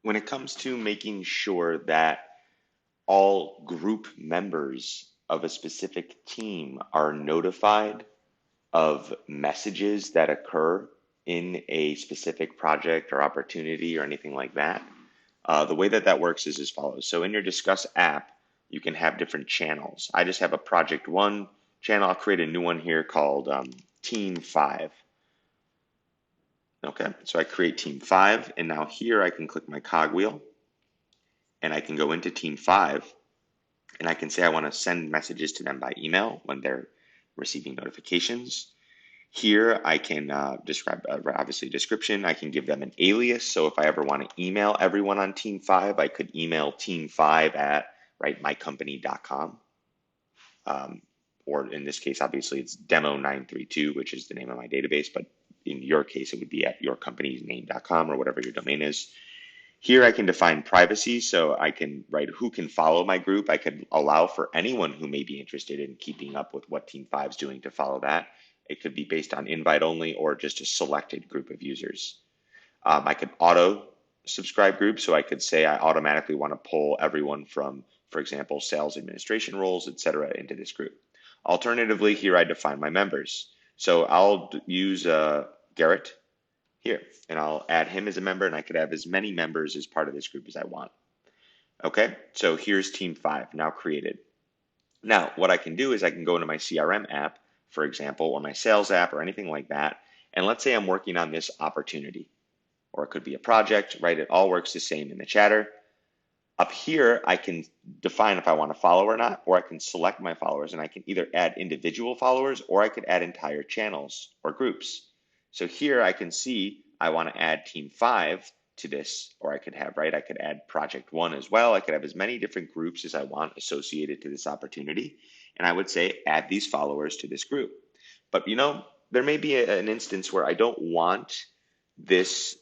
when it comes to making sure that all group members of a specific team are notified of messages that occur in a specific project or opportunity or anything like that, the way that that works is as follows. So in your Discuss app, you can have different channels. I just have a Project 1 channel. I'll create a new one here called Team 5. Okay, so I create Team 5, and now here I can click my cogwheel, and I can go into Team 5, and I can say I want to send messages to them by email when they're receiving notifications. Here I can describe, obviously, description. I can give them an alias. So if I ever want to email everyone on Team 5, I could email Team5 at mycompany.com. Or in this case, obviously, it's demo932, which is the name of my database. But in your case, it would be at yourcompany'sname.com or whatever your domain is. Here I can define privacy, so I can write who can follow my group. I could allow for anyone who may be interested in keeping up with what Team 5 is doing to follow that. It could be based on invite only or just a selected group of users. I could auto subscribe groups, so I could say I automatically want to pull everyone from, for example, sales administration roles, etc., into this group. Alternatively, here I define my members. So I'll use Garrett here, and I'll add him as a member, and I could have as many members as part of this group as I want. Okay, so here's Team 5 now created. Now, what I can do is I can go into my CRM app, for example, or my sales app or anything like that, and let's say I'm working on this opportunity, or it could be a project, right? It all works the same in the chatter. Up here, I can define if I want to follow or not, or I can select my followers, and I can either add individual followers or I could add entire channels or groups. So here I can see I want to add Team 5 to this, or I could have, right, I could add Project 1 as well. I could have as many different groups as I want associated to this opportunity. And I would say add these followers to this group. But there may be an instance where I don't want this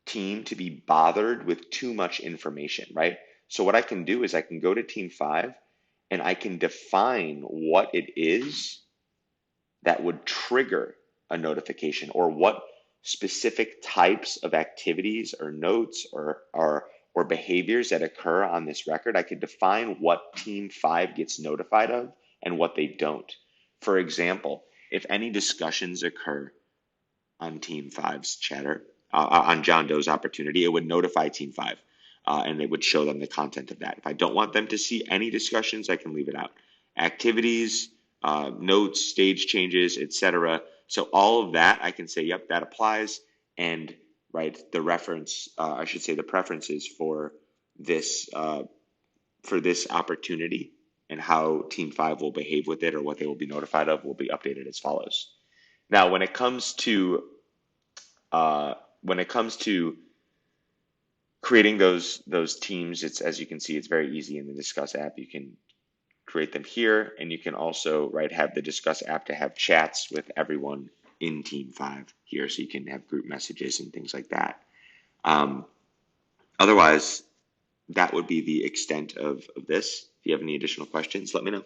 team to be bothered with too much information, right? So what I can do is I can go to Team 5 and I can define what it is that would trigger a notification, or what specific types of activities or notes or behaviors that occur on this record. I could define what Team 5 gets notified of and what they don't. For example, if any discussions occur on Team 5's chatter, on John Doe's opportunity, it would notify Team 5 and it would show them the content of that. If I don't want them to see any discussions, I can leave it out. Activities, notes, stage changes, etc. So all of that, I can say, yep, that applies. And right, the reference, I should say the preferences for this opportunity and how Team 5 will behave with it, or what they will be notified of, will be updated as follows. Now, when it comes to creating those teams, it's, as you can see, it's very easy in the Discuss app. You can create them here, and you can also have the Discuss app to have chats with everyone in Team 5 here, so you can have group messages and things like that. Otherwise, that would be the extent of this. If you have any additional questions, let me know.